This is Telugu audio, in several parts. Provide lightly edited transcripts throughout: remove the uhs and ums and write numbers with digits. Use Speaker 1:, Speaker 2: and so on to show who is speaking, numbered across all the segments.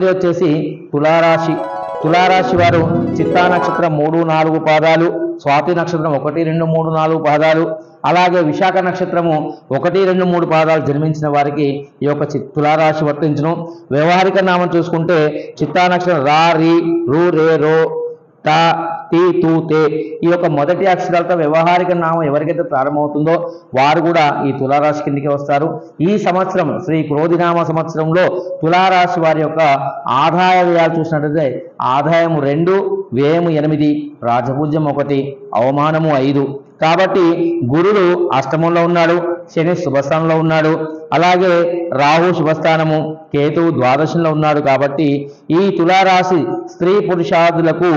Speaker 1: ఇది వచ్చేసి తులారాశి. తులారాశి వారు చిత్తా నక్షత్రం 3, 4 పాదాలు, స్వాతి నక్షత్రం 1, 2, 3, 4 పాదాలు, అలాగే విశాఖ నక్షత్రము 1, 2, 3 పాదాలు జన్మించిన వారికి ఈ యొక్క తులారాశి వర్తించును. వ్యవహారిక నామం చూసుకుంటే చిత్తా నక్షత్రం రా, రి, రు, రే, రో, ట, తి, తు, తే ఈ యొక్క మొదటి అక్షరాలతో వ్యవహారిక నామం ఎవరికైతే ప్రారంభమవుతుందో వారు కూడా ఈ తులారాశి కిందికి వస్తారు. ఈ సంవత్సరం శ్రీ క్రోధినామ సంవత్సరంలో తులారాశి వారి యొక్క ఆదాయ వ్యయాలు చూసినట్లయితే ఆదాయం 2, వ్యయం 8, రాజపూజ్యం 1, అవమానము 5. కాబట్టి గురుడు అష్టమంలో ఉన్నాడు, శని శుభస్థానంలో ఉన్నాడు, అలాగే రాహు శుభస్థానము, కేతువు ద్వాదశంలో ఉన్నాడు. కాబట్టి ఈ తులారాశి స్త్రీ పురుషాదులకు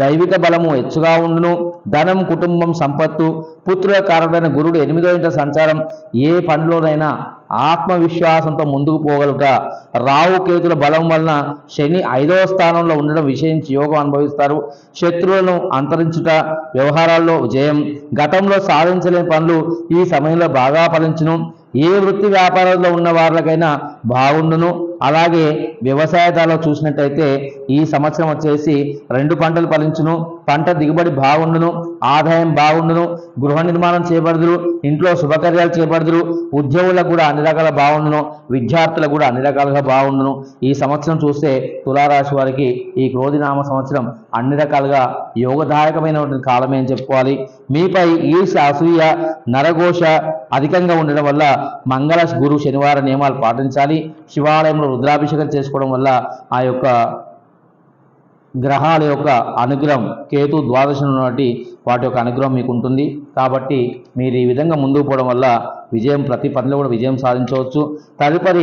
Speaker 1: దైవిక బలము హెచ్చుగా ఉండును. ధనం, కుటుంబం, సంపత్తు, పుత్రుల కారణమైన గురుడు 8వ ఇంట సంచారం ఏ పనిలోనైనా ఆత్మవిశ్వాసంతో ముందుకు పోగలుగుట. రాహు కేతుల బలం వలన శని 5వ స్థానంలో ఉండడం విషయించి యోగం అనుభవిస్తారు. శత్రువులను అంతరించుట, వ్యవహారాల్లో విజయం, గతంలో సాధించలేని పనులు ఈ సమయంలో బాగా ఫలించును. ఏ వృత్తి వ్యాపారంలో ఉన్న వాళ్ళకైనా బాగుండును. అలాగే వ్యవసాయదారులు చూసినట్టయితే ఈ సంవత్సరం వచ్చేసి 2 పంటలు ఫలించును, పంట దిగుబడి బాగుండును, ఆదాయం బాగుండును, గృహ నిర్మాణం చేపడుదురు, ఇంట్లో శుభకార్యాలు చేపడుదురు, ఉద్యోగులకు కూడా అన్ని రకాల బాగుండును, విద్యార్థులకు కూడా అన్ని రకాలుగా బాగుండును. ఈ సంవత్సరం చూస్తే తులారాశి వారికి ఈ క్రోధినామ సంవత్సరం అన్ని రకాలుగా యోగదాయకమైనటువంటి కాలమే అని చెప్పుకోవాలి. మీపై ఈర్ష్య, అసూయ, నరఘోష అధికంగా ఉండడం వల్ల మంగళ, గురు, శనివార నియమాలు పాటించాలి. శివాలయంలో రుద్రాభిషేకం చేసుకోవడం వల్ల ఆ యొక్క గ్రహాల యొక్క అనుగ్రహం, కేతు ద్వాదశం ఉన్నటువంటి వాటి యొక్క అనుగ్రహం మీకు ఉంటుంది. కాబట్టి మీరు ఈ విధంగా ముందుకు పోవడం వల్ల ప్రతి పనిలో కూడా విజయం సాధించవచ్చు. తదుపరి